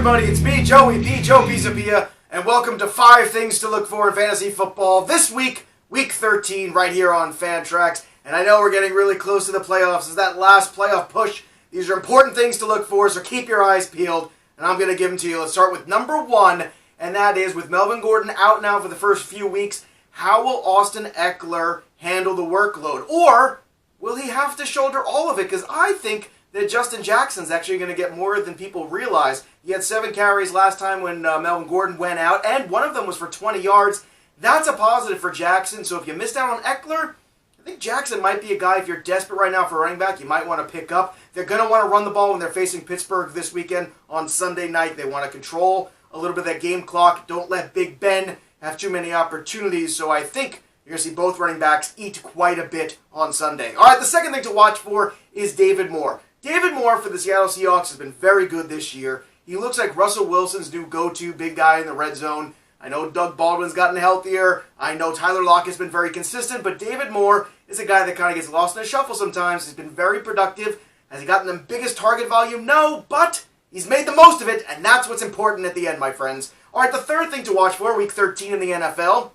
everybody, it's me, Joey Pisapia, and welcome to 5 Things to Look For in Fantasy Football. This week, Week 13, right here on Fantrax. And I know we're getting really close to the playoffs. It's that last playoff push. These are important things to look for, so keep your eyes peeled, and I'm going to give them to you. Let's start with number 1, and that is with Melvin Gordon out now for the first few weeks. How will Austin Eckler handle the workload? Or will he have to shoulder all of it? Because I think that Justin Jackson's actually going to get more than people realize. He had 7 carries last time when Melvin Gordon went out, and one of them was for 20 yards. That's a positive for Jackson, so if you missed out on Eckler, I think Jackson might be a guy, if you're desperate right now for running back, you might want to pick up. They're going to want to run the ball when they're facing Pittsburgh this weekend on Sunday night. They want to control a little bit of that game clock. Don't let Big Ben have too many opportunities, so I think you're going to see both running backs eat quite a bit on Sunday. All right, the second thing to watch for is David Moore. David Moore for the Seattle Seahawks has been very good this year. He looks like Russell Wilson's new go-to big guy in the red zone. I know Doug Baldwin's gotten healthier. I know Tyler Lockett's been very consistent, but David Moore is a guy that kind of gets lost in the shuffle sometimes. He's been very productive. Has he gotten the biggest target volume? No, but he's made the most of it, and that's what's important at the end, my friends. All right, the third thing to watch for, Week 13 in the NFL,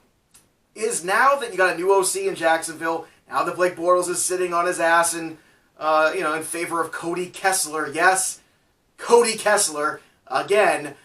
is now that you got a new OC in Jacksonville, now that Blake Bortles is sitting on his ass and in favor of Cody Kessler. Yes, Cody Kessler, again.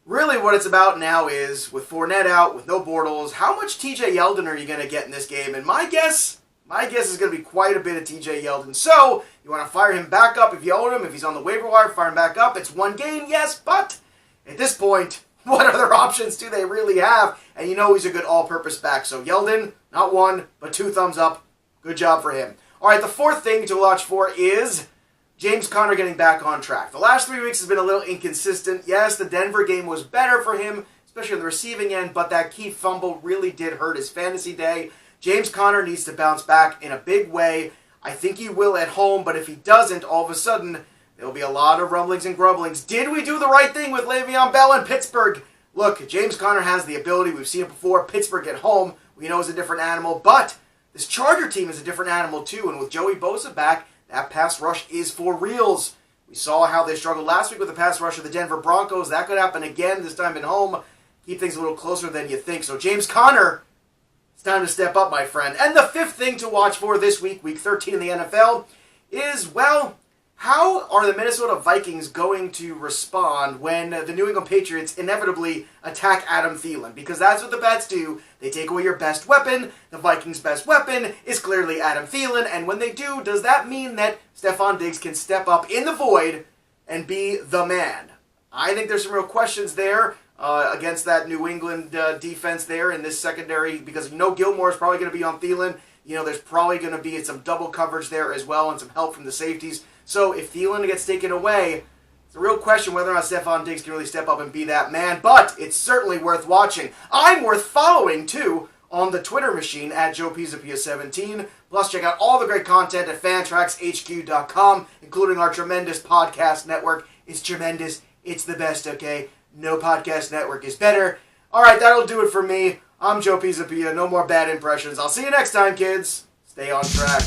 Really what it's about now is, with Fournette out, with no Bortles, how much TJ Yeldon are you going to get in this game? And my guess is going to be quite a bit of TJ Yeldon. So, you want to fire him back up if you own him. If he's on the waiver wire, fire him back up. It's one game, yes, but at this point, what other options do they really have? And you know he's a good all-purpose back. So Yeldon, not 1, but 2 thumbs up. Good job for him. All right, the fourth thing to watch for is James Conner getting back on track. The last 3 weeks has been a little inconsistent. Yes, the Denver game was better for him, especially on the receiving end, but that key fumble really did hurt his fantasy day. James Conner needs to bounce back in a big way. I think he will at home, but if he doesn't, all of a sudden, there'll be a lot of rumblings and grumblings. Did we do the right thing with Le'Veon Bell in Pittsburgh? Look, James Conner has the ability. We've seen it before. Pittsburgh at home, we know is a different animal, but this Charger team is a different animal too, and with Joey Bosa back, that pass rush is for reals. We saw how they struggled last week with the pass rush of the Denver Broncos. That could happen again, this time at home. Keep things a little closer than you think. So James Conner, it's time to step up, my friend. And the fifth thing to watch for this week, Week 13 in the NFL, is, well, how are the Minnesota Vikings going to respond when the New England Patriots inevitably attack Adam Thielen? Because that's what the bets do. They take away your best weapon. The Vikings' best weapon is clearly Adam Thielen. And when they do, does that mean that Stephon Diggs can step up in the void and be the man? I think there's some real questions there against that New England defense there in this secondary, because you know Gilmore is probably going to be on Thielen. You know there's probably going to be some double coverage there as well and some help from the safeties. So if Thielen gets taken away, it's a real question whether or not Stephon Diggs can really step up and be that man. But it's certainly worth watching. I'm worth following, too, on the Twitter machine at JoePisapia17. Plus, check out all the great content at FantraxHQ.com, including our tremendous podcast network. It's tremendous. It's the best, okay? No podcast network is better. All right, that'll do it for me. I'm Joe Pisapia. No more bad impressions. I'll see you next time, kids. Stay on track.